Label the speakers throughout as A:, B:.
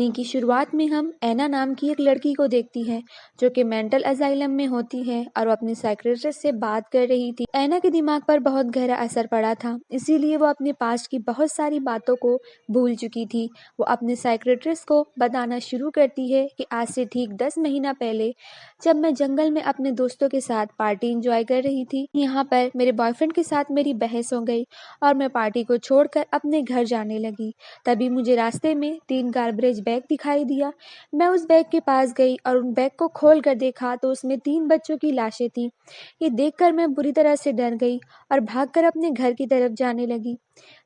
A: कहानी की शुरुआत में हम ऐना नाम की एक लड़की को देखती हैं जो कि मेंटल असाइलम में होती है और वो अपनी साइकियाट्रिस्ट से बात कर रही थी। ऐना के दिमाग पर बहुत गहरा असर पड़ा था, इसीलिए वो अपने पास्ट की बहुत सारी बातों को भूल चुकी थी। वो अपने साइकियाट्रिस्ट को बताना शुरू करती है कि आज से ठीक 10 महीना पहले जब मैं जंगल में अपने दोस्तों के साथ पार्टी एंजॉय कर रही थी, यहाँ पर मेरे बॉयफ्रेंड के साथ मेरी बहस हो गई और मैं पार्टी को छोड़कर अपने घर जाने लगी। तभी मुझे रास्ते में 3 गार्बेज बैग दिखाई दिया। मैं उस बैग के पास गई और उन बैग को खोल कर देखा तो उसमें 3 बच्चों की लाशें थीं। ये देखकर मैं बुरी तरह से डर गई और भागकर अपने घर की तरफ जाने लगी,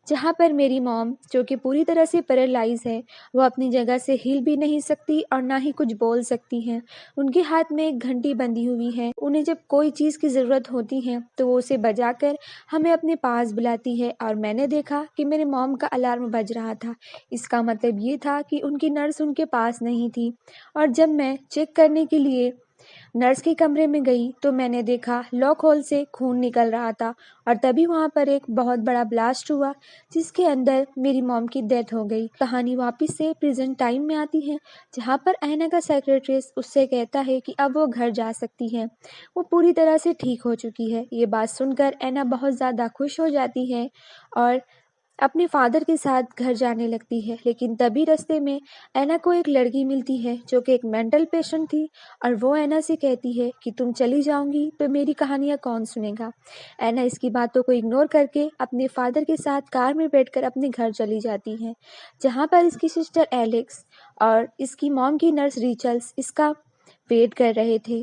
A: जहाँ पर मेरी मॉम, जो कि पूरी तरह से पैरालाइज है, वो अपनी जगह से हिल भी नहीं सकती और ना ही कुछ बोल सकती हैं। उनके हाथ में एक घंटी बंधी हुई है। उन्हें जब कोई चीज़ की ज़रूरत होती है तो वो उसे बजाकर हमें अपने पास बुलाती है और मैंने देखा कि मेरे मॉम का अलार्म बज रहा था। इसका मतलब ये था कि उनकी नर्स उनके पास नहीं थी और जब मैं चेक करने के लिए नर्स के कमरे में गई तो मैंने देखा लॉक होल से खून निकल रहा था और तभी वहाँ पर एक बहुत बड़ा ब्लास्ट हुआ जिसके अंदर मेरी मॉम की डेथ हो गई। कहानी वापस से प्रेजेंट टाइम में आती है, जहाँ पर ऐना का साइकियाट्रिस्ट उससे कहता है कि अब वो घर जा सकती है, वो पूरी तरह से ठीक हो चुकी है। ये बात सुनकर ऐना बहुत ज़्यादा खुश हो जाती है और अपने फादर के साथ घर जाने लगती है। लेकिन तभी रास्ते में ऐना को एक लड़की मिलती है जो कि एक मेंटल पेशेंट थी और वो ऐना से कहती है कि तुम चली जाओगी तो मेरी कहानियाँ कौन सुनेगा। ऐना इसकी बातों को इग्नोर करके अपने फादर के साथ कार में बैठकर अपने घर चली जाती है, जहाँ पर इसकी सिस्टर एलेक्स और इसकी मॉम की नर्स रिचल्स इसका वेट कर रहे थे।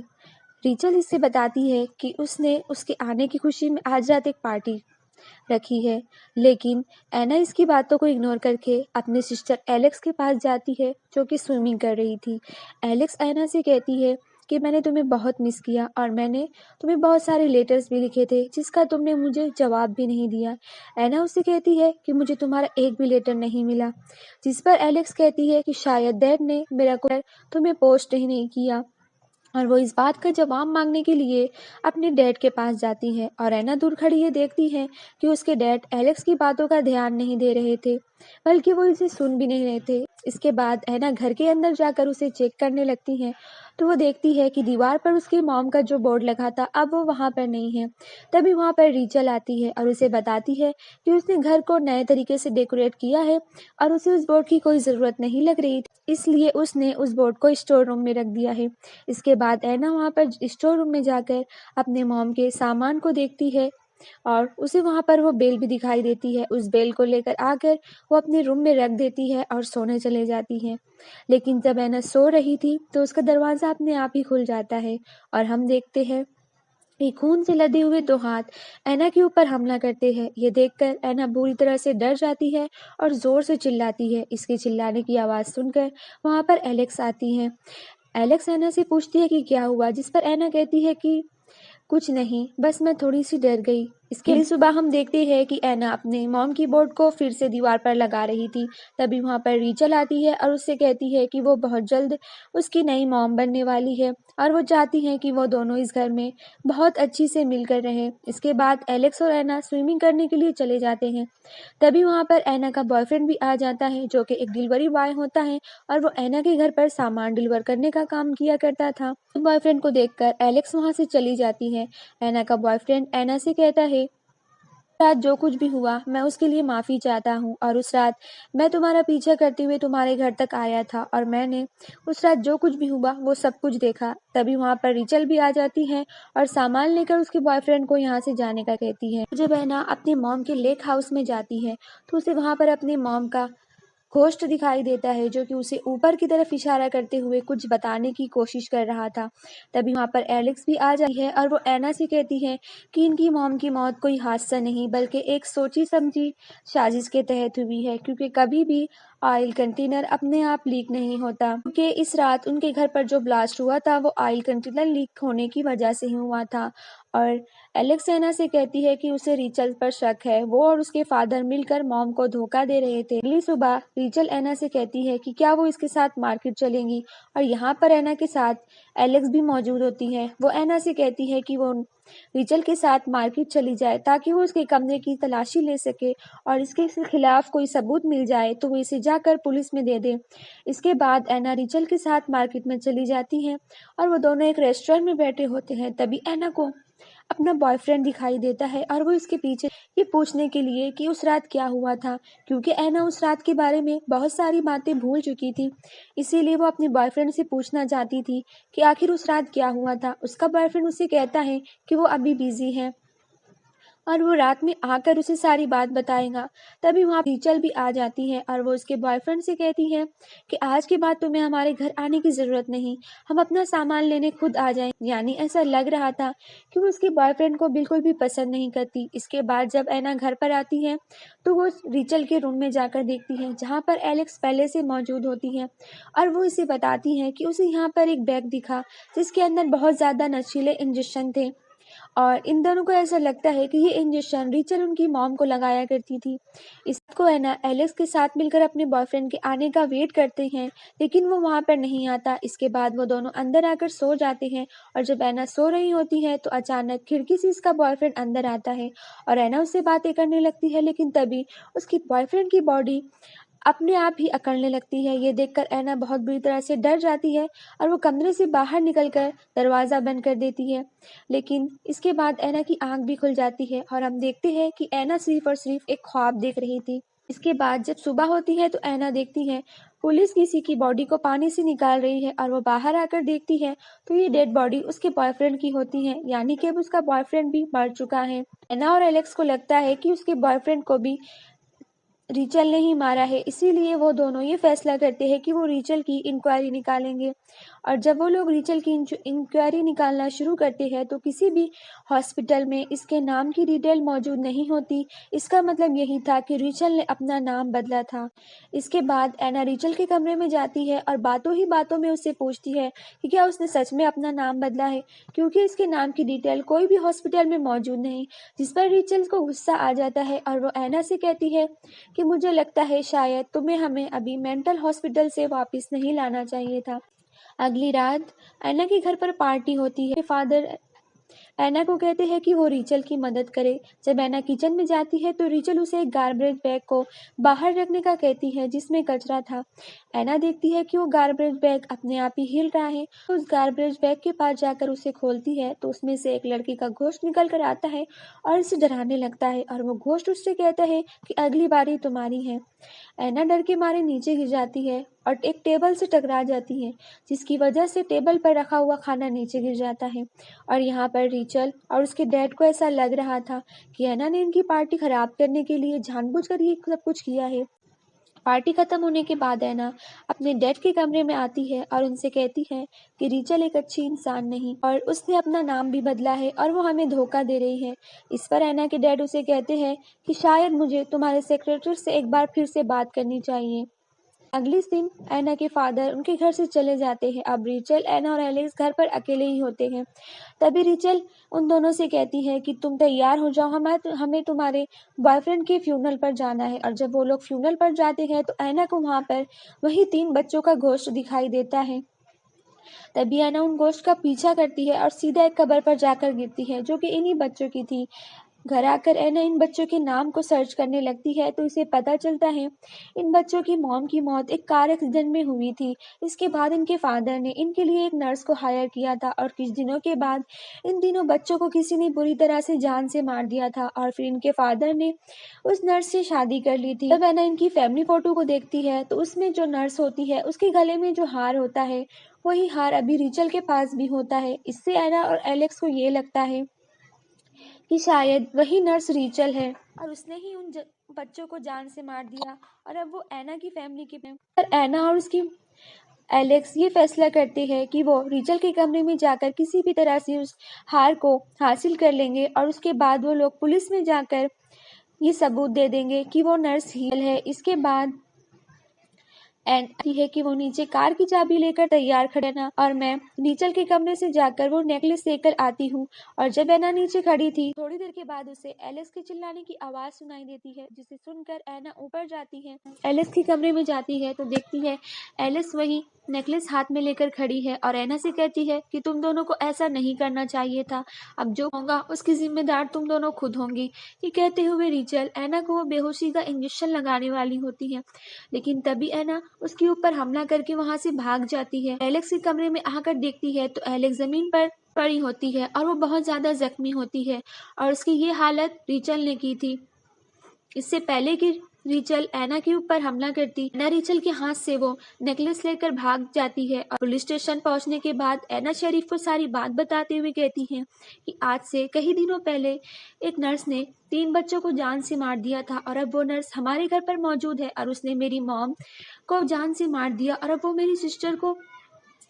A: रिचल इससे बताती है कि उसने उसके आने की खुशी में आज रात एक पार्टी रखी है, लेकिन ऐना इसकी बातों को इग्नोर करके अपने सिस्टर एलेक्स के पास जाती है जो कि स्विमिंग कर रही थी। एलेक्स ऐना से कहती है कि मैंने तुम्हें बहुत मिस किया और मैंने तुम्हें बहुत सारे लेटर्स भी लिखे थे जिसका तुमने मुझे जवाब भी नहीं दिया। ऐना उससे कहती है कि मुझे तुम्हारा एक भी लेटर नहीं मिला, जिस पर एलेक्स कहती है कि शायद डैड ने मेरा कोई तुम्हें पोस्ट ही नहीं किया और वो इस बात का जवाब मांगने के लिए अपने डैड के पास जाती है और ऐना दूर खड़ी ये देखती है कि उसके डैड एलेक्स की बातों का ध्यान नहीं दे रहे थे, बल्कि वो इसे सुन भी नहीं रहे थे। इसके बाद ऐना घर के अंदर जाकर उसे चेक करने लगती है तो वो देखती है कि दीवार पर उसकी मॉम का जो बोर्ड लगा था अब वो वहाँ पर नहीं है। तभी वहाँ पर रीचल आती है और उसे बताती है कि उसने घर को नए तरीके से डेकोरेट किया है और उसे उस बोर्ड की कोई ज़रूरत नहीं लग रही थी, इसलिए उसने उस बोर्ड को स्टोर रूम में रख दिया है। इसके बाद ऐना वहाँ पर स्टोर रूम में जाकर अपने मॉम के सामान को देखती है और उसे वहाँ पर वो बेल भी दिखाई देती है। उस बेल को लेकर आकर वो अपने रूम में रख देती है और सोने चले जाती है। लेकिन जब ऐना सो रही थी तो उसका दरवाज़ा अपने आप ही खुल जाता है और हम देखते हैं कि खून से लदे हुए 2 हाथ ऐना के ऊपर हमला करते हैं। ये देखकर ऐना बुरी तरह से डर जाती है और ज़ोर से चिल्लाती है। इसके चिल्लाने की आवाज़ सुनकर वहाँ पर एलेक्स आती हैं। एलेक्स ऐना से पूछती है कि क्या हुआ, जिस पर ऐना कहती है कि कुछ नहीं, बस मैं थोड़ी सी डर गई। इसके अगली सुबह हम देखते हैं कि ऐना अपने मॉम कीबोर्ड को फिर से दीवार पर लगा रही थी। तभी वहाँ पर रीचल आती है और उससे कहती है कि वो बहुत जल्द उसकी नई मॉम बनने वाली है और वो चाहती हैं कि वो दोनों इस घर में बहुत अच्छी से मिलकर रहें। इसके बाद एलेक्स और ऐना स्विमिंग करने के लिए चले जाते हैं। तभी वहाँ पर ऐना का बॉयफ्रेंड भी आ जाता है जो कि एक डिलीवरी बॉय होता है और वो ऐना के घर पर सामान डिलीवर करने का काम किया करता था। बॉयफ्रेंड को देखकर एलेक्स वहाँ से चली जाती है। ऐना का बॉयफ्रेंड ऐना से कहता है, रात जो कुछ भी हुआ मैं उसके लिए माफ़ी चाहता हूँ और उस रात मैं तुम्हारा पीछा करते हुए तुम्हारे घर तक आया था और मैंने उस रात जो कुछ भी हुआ वो सब कुछ देखा। तभी वहाँ पर रिचल भी आ जाती है और सामान लेकर उसके बॉयफ्रेंड को यहाँ से जाने का कहती है। जब ऐना अपनी मॉम के लेक हाउस में जाती है तो उसे वहाँ पर अपनी मॉम का घोस्ट दिखाई देता है जो कि उसे ऊपर की तरफ इशारा करते हुए कुछ बताने की कोशिश कर रहा था। तभी वहाँ पर एलेक्स भी आ जाती है और वो ऐना से कहती है कि इनकी मॉम की मौत कोई हादसा नहीं बल्कि एक सोची समझी साजिश के तहत हुई है, क्योंकि कभी भी ऑयल कंटेनर अपने आप लीक नहीं होता, क्योंकि इस रात उनके घर पर जो ब्लास्ट हुआ था वो ऑयल कंटेनर लीक होने की वजह से ही हुआ था। और एलेक्स ऐना से कहती है कि उसे रीचल पर शक है, वो और उसके फादर मिलकर मॉम को धोखा दे रहे थे। अगली सुबह रीचल ऐना से कहती है कि क्या वो इसके साथ मार्केट चलेंगी और यहाँ पर ऐना के साथ एलेक्स भी मौजूद होती है। वो ऐना से कहती है कि वो रिचल के साथ मार्केट चली जाए ताकि वो उसके कमरे की तलाशी ले सके और इसके खिलाफ कोई सबूत मिल जाए तो वो इसे जाकर पुलिस में दे दे। इसके बाद एना रिचल के साथ मार्केट में चली जाती है और वो दोनों एक रेस्टोरेंट में बैठे होते हैं। तभी एना को अपना बॉयफ्रेंड दिखाई देता है और वो इसके पीछे ये पूछने के लिए कि उस रात क्या हुआ था, क्योंकि एना उस रात के बारे में बहुत सारी बातें भूल चुकी थी। इसीलिए वो अपने बॉयफ्रेंड से पूछना चाहती थी कि आखिर उस रात क्या हुआ था। उसका बॉयफ्रेंड उसे कहता है कि वो अभी बिजी है और वो रात में आकर उसे सारी बात बताएगा। तभी वहाँ रिचल भी आ जाती है और वो उसके बॉयफ्रेंड से कहती है कि आज के बाद तुम्हें हमारे घर आने की ज़रूरत नहीं, हम अपना सामान लेने खुद आ जाएं। यानी ऐसा लग रहा था कि वो उसके बॉयफ्रेंड को बिल्कुल भी पसंद नहीं करती। इसके बाद जब ऐना घर पर आती है तो वो रिचल के रूम में जाकर देखती है जहाँ पर एलेक्स पहले से मौजूद होती है और वो इसे बताती है कि उसे यहाँ पर एक बैग दिखा जिसके अंदर बहुत ज़्यादा नशीले इंजेक्शन थे और इन दोनों को ऐसा लगता है कि ये इंजेक्शन रिचल उनकी मॉम को लगाया करती थी। इसको है ना एलेक्स के साथ मिलकर अपने बॉयफ्रेंड के आने का वेट करते हैं, लेकिन वो वहाँ पर नहीं आता। इसके बाद वो दोनों अंदर आकर सो जाते हैं और जब ऐना सो रही होती है तो अचानक खिड़की से इसका बॉयफ्रेंड अंदर आता है और ऐना उससे बातें करने लगती है, लेकिन तभी उसकी बॉयफ्रेंड की बॉडी अपने आप ही अकड़ने लगती है। ये देखकर ऐना बहुत बुरी तरह से डर जाती है और वो कमरे से बाहर निकलकर दरवाज़ा बंद कर देती है। लेकिन इसके बाद ऐना की आंख भी खुल जाती है और हम देखते हैं कि ऐना सिर्फ और सिर्फ एक ख्वाब देख रही थी। इसके बाद जब सुबह होती है तो ऐना देखती है पुलिस किसी की बॉडी को पानी से निकाल रही है और वो बाहर आकर देखती है तो ये डेड बॉडी उसके बॉयफ्रेंड की होती है, यानी कि अब उसका बॉयफ्रेंड भी मर चुका है। ऐना और एलेक्स को लगता है कि उसके बॉयफ्रेंड को भी रिचल ने ही मारा है, इसीलिए वो दोनों ये फैसला करते हैं कि वो रिचल की इंक्वायरी निकालेंगे। और जब वो लोग रिचल की इंक्वायरी निकालना शुरू करते हैं तो किसी भी हॉस्पिटल में इसके नाम की डिटेल मौजूद नहीं होती। इसका मतलब यही था कि रिचल ने अपना नाम बदला था। इसके बाद ऐना रिचल के कमरे में जाती है और बातों ही बातों में उससे पूछती है कि क्या उसने सच में अपना नाम बदला है, क्योंकि इसके नाम की डिटेल कोई भी हॉस्पिटल में मौजूद नहीं। जिस पर रिचल को गुस्सा आ जाता है और वो ऐना से कहती है कि मुझे लगता है शायद तुम्हें हमें अभी मेंटल हॉस्पिटल से वापस नहीं लाना चाहिए था। अगली रात ऐना के घर पर पार्टी होती है। फादर ऐना को कहते हैं कि वो रिचल की मदद करे। जब ऐना किचन में जाती है तो रिचल उसे एक गार्बेज बैग को बाहर रखने का कहती है जिसमें कचरा था। ऐना देखती है कि वो गार्बेज बैग अपने आप ही हिल रहा है। तो उस गार्बेज बैग के पास जाकर उसे खोलती है तो उसमें से एक लड़की का घोस्ट निकल कर आता है और इसे डराने लगता है और वो घोस्ट उससे कहता है कि अगली बारी तुम्हारी है। ऐना डर के मारे नीचे गिर जाती है और एक टेबल से टकरा जाती है, जिसकी वजह से टेबल पर रखा हुआ खाना नीचे गिर जाता है। और यहाँ पर रिचल और उसके डैड को ऐसा लग रहा था कि ऐना ने इनकी पार्टी खराब करने के लिए जानबूझकर ये सब कुछ किया है। पार्टी खत्म होने के बाद ऐना अपने डैड के कमरे में आती है और उनसे कहती है कि रिचल एक अच्छी इंसान नहीं और उसने अपना नाम भी बदला है और वो हमें धोखा दे रही है। इस पर ऐना के डैड उसे कहते हैं कि शायद मुझे तुम्हारे सेक्रेटरी से एक बार फिर से बात करनी चाहिए। अगले दिन ऐना के फादर उनके घर से चले जाते हैं। अब रिचल, ऐना और एलेक्स घर पर अकेले ही होते हैं। तभी रिचल उन दोनों से कहती है कि तुम तैयार हो जाओ, हमें तुम्हारे बॉयफ्रेंड के फ्यूनरल पर जाना है। और जब वो लोग फ्यूनरल पर जाते हैं तो ऐना को वहाँ पर वही 3 बच्चों का घोस्ट दिखाई देता है। तभी ऐना उन घोस्ट का पीछा करती है और सीधा एक कब्र पर जाकर गिरती है जो कि इन्हीं बच्चों की थी। घर आकर ऐना इन बच्चों के नाम को सर्च करने लगती है तो इसे पता चलता है इन बच्चों की मॉम की मौत एक कार एक्सीडेंट में हुई थी। इसके बाद इनके फादर ने इनके लिए एक नर्स को हायर किया था और कुछ दिनों के बाद इन तीनों बच्चों को किसी ने बुरी तरह से जान से मार दिया था और फिर इनके फादर ने उस नर्स से शादी कर ली थी। जब ऐना इनकी फैमिली फोटो को देखती है तो उसमें जो नर्स होती है उसके गले में जो हार होता है वही हार अभी रिचल के पास भी होता है। इससे ऐना और एलेक्स को ये लगता है कि शायद वही नर्स रिचल है और उसने ही उन बच्चों को जान से मार दिया और अब वो ऐना की फैमिली के पर ऐना और उसकी एलेक्स ये फैसला करते हैं कि वो रिचल के कमरे में जाकर किसी भी तरह से उस हार को हासिल कर लेंगे और उसके बाद वो लोग पुलिस में जाकर ये सबूत दे देंगे कि वो नर्स ही है। इसके बाद है कि वो नीचे कार की चाबी लेकर तैयार खड़े ना और मैं नीचल के कमरे से जाकर वो नेकलेस लेकर आती हूँ। और जब ऐना नीचे खड़ी थी थोड़ी देर के बाद उसे एलिस के चिल्लाने की आवाज सुनाई देती है, जिसे सुनकर ऐना ऊपर जाती है। एलिस के कमरे में जाती है तो देखती है एलिस वही नेकलेस हाथ में लेकर खड़ी है और ऐना से कहती है कि तुम दोनों को ऐसा नहीं करना चाहिए था। अब जो होगा उसकी जिम्मेदार तुम दोनों खुद होंगी। ये कहते हुए रिचल ऐना को वो बेहोशी का इंजेक्शन लगाने वाली होती है, लेकिन तभी ऐना उसके ऊपर हमला करके वहां से भाग जाती है। एलेक्स के कमरे में आकर देखती है तो एलेक्स जमीन पर पड़ी होती है और वो बहुत ज्यादा जख्मी होती है और उसकी ये हालत रिचल ने की थी। इससे पहले कि रिचल ऐना के ऊपर हमला करती, ऐना रिचल के हाथ से वो नेकलेस लेकर भाग जाती है और पुलिस स्टेशन पहुंचने के बाद ऐना शरीफ को सारी बात बताते हुए कहती है कि आज से कई दिनों पहले एक नर्स ने 3 बच्चों को जान से मार दिया था और अब वो नर्स हमारे घर पर मौजूद है और उसने मेरी मॉम को जान से मार दिया और अब वो मेरी सिस्टर को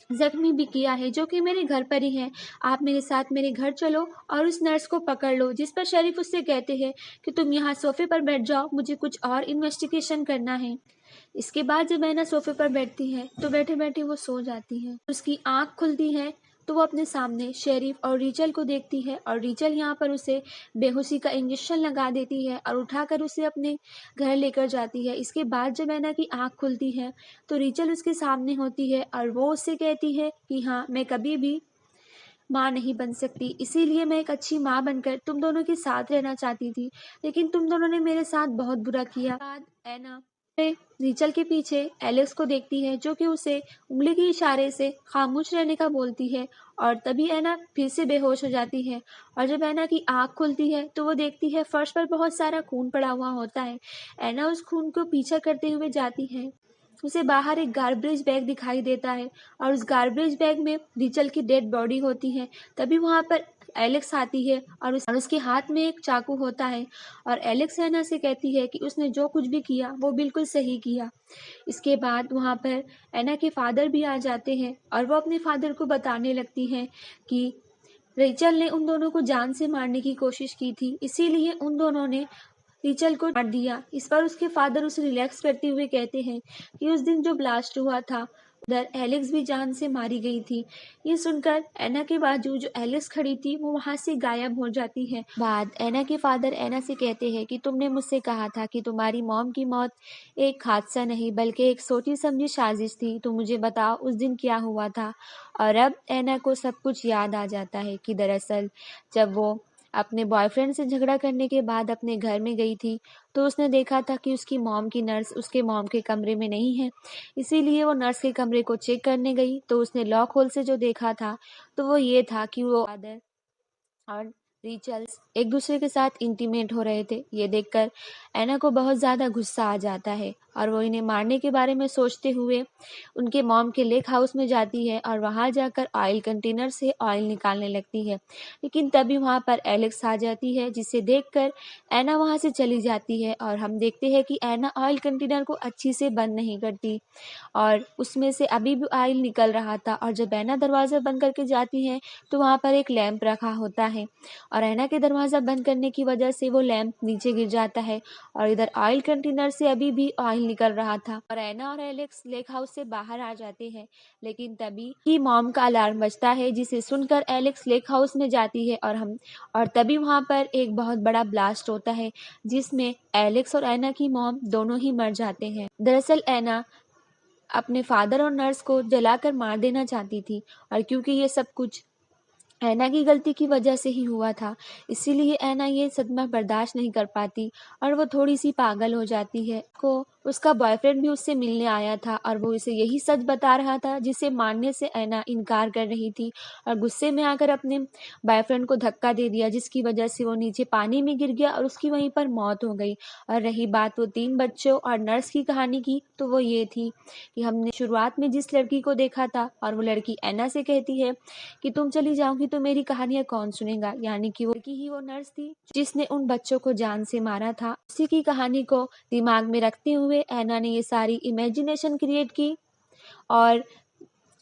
A: जख्मी भी किया है जो कि मेरे घर पर ही है। आप मेरे साथ मेरे घर चलो और उस नर्स को पकड़ लो। जिस पर शरीफ उससे कहते हैं कि तुम यहाँ सोफे पर बैठ जाओ, मुझे कुछ और इन्वेस्टिगेशन करना है। इसके बाद जब ऐना सोफे पर बैठती है तो बैठे बैठे वो सो जाती है। उसकी आंख खुलती है तो वो अपने सामने शेरिफ और रिचल को देखती है और रिचल यहाँ पर उसे बेहोशी का इंजेक्शन लगा देती है और उठाकर उसे अपने घर लेकर जाती है। इसके बाद जब ऐना की आंख खुलती है तो रिचल उसके सामने होती है और वो उससे कहती है कि हाँ, मैं कभी भी माँ नहीं बन सकती, इसीलिए मैं एक अच्छी माँ बनकर तुम दोनों के साथ रहना चाहती थी, लेकिन तुम दोनों ने मेरे साथ बहुत बुरा किया। बाद ऐना रिचल के पीछे एलेक्स को देखती है जो कि उसे उंगली के इशारे से खामोश रहने का बोलती है और तभी ऐना फिर से बेहोश हो जाती है। और जब ऐना की आंख खुलती है तो वो देखती है फर्श पर बहुत सारा खून पड़ा हुआ होता है। ऐना उस खून को पीछा करते हुए जाती है। उसे बाहर एक गार्बेज बैग दिखाई देता है और उस गार्बेज बैग में रिचल की डेड बॉडी होती है। तभी वहां पर एलेक्स आती है और उसके हाथ में एक चाकू होता है और एलेक्स ऐना से कहती है कि उसने जो कुछ भी किया वो बिल्कुल सही किया। इसके बाद वहां पर ऐना के फादर भी आ जाते हैं और वो अपने फादर को बताने लगती है कि रिचल ने उन दोनों को जान से मारने की कोशिश की थी, इसीलिए उन दोनों ने रिचल को मार दिया। इस पर उसके फादर उसे रिलैक्स करते हुए कहते हैं कि उस दिन जो ब्लास्ट हुआ था उधर एलेक्स भी जान से मारी गई थी। ये सुनकर ऐना के बाजू जो एलेक्स खड़ी थी वो वहां से गायब हो जाती है। बाद ऐना के फादर ऐना से कहते हैं कि तुमने मुझसे कहा था कि तुम्हारी मॉम की मौत एक हादसा नहीं बल्कि एक सोची समझी साजिश थी, तो मुझे बताओ उस दिन क्या हुआ था। और अब ऐना को सब कुछ याद आ जाता है कि दरअसल जब वो अपने बॉयफ्रेंड से झगड़ा करने के बाद अपने घर में गई थी तो उसने देखा था कि उसकी मॉम की नर्स उसके मॉम के कमरे में नहीं है। इसीलिए वो नर्स के कमरे को चेक करने गई तो उसने लॉक होल से जो देखा था तो वो ये था कि वो फादर और रिचल्स एक दूसरे के साथ इंटीमेट हो रहे थे। ये देखकर ऐना को बहुत ज़्यादा गुस्सा आ जाता है और वो इन्हें मारने के बारे में सोचते हुए उनके मॉम के लेक हाउस में जाती है और वहां जाकर ऑयल कंटेनर से ऑयल निकालने लगती है। लेकिन तभी वहां पर एलेक्स आ जाती है जिसे देखकर ऐना वहां से चली जाती है और हम देखते हैं कि ऐना ऑयल कंटेनर को अच्छी से बंद नहीं करती और उसमें से अभी भी ऑयल निकल रहा था। और जब ऐना दरवाज़ा बंद करके जाती है तो वहाँ पर एक लैंप रखा होता है और ऐना के दरवाज़ा बंद करने की वजह से वो लैंप नीचे गिर जाता है और इधर ऑयल कंटेनर से अभी भी ऑयल निकल रहा था और ऐना और एलेक्स लेक हाउस से बाहर आ जाते हैं। लेकिन तभी ही मॉम का अलार्म बजता है जिसे सुनकर एलेक्स लेक हाउस में जाती है और तभी वहाँ पर एक बहुत बड़ा ब्लास्ट होता है जिसमें एलेक्स और ऐना की मॉम दोनों ही मर जाते हैं। दरअसल ऐना अपने फादर और नर्स को जलाकर मार देना चाहती थी और क्योंकि ये सब कुछ ऐना की गलती की वजह से ही हुआ था, इसीलिए ऐना ये सदमा बर्दाश्त नहीं कर पाती और वो थोड़ी सी पागल हो जाती है। को उसका बॉयफ्रेंड भी उससे मिलने आया था और वो उसे यही सच बता रहा था जिसे मानने से ऐना इनकार कर रही थी और गुस्से में आकर अपने बॉयफ्रेंड को धक्का दे दिया जिसकी वजह से वो नीचे पानी में गिर गया और उसकी वहीं पर मौत हो गई। और रही बात वो 3 बच्चों और नर्स की कहानी की तो वो ये थी कि हमने शुरुआत में जिस लड़की को देखा था और वो लड़की ऐना से कहती है कि तुम चली जाओगी तो मेरी कहानियां कौन सुनेगा, यानी कि वो नर्स थी जिसने उन बच्चों को जान से मारा था। उसी की कहानी को दिमाग में रखते हुए ऐना ने ये सारी इमेजिनेशन क्रिएट की और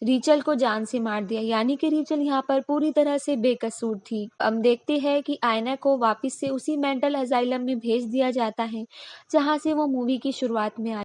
A: रिचल को जान से मार दिया, यानी कि रिचल यहाँ पर पूरी तरह से बेकसूर थी। हम देखते हैं कि ऐना को वापस से उसी मेंटल असाइलम में भेज दिया जाता है जहाँ से वो मूवी की शुरुआत में आई।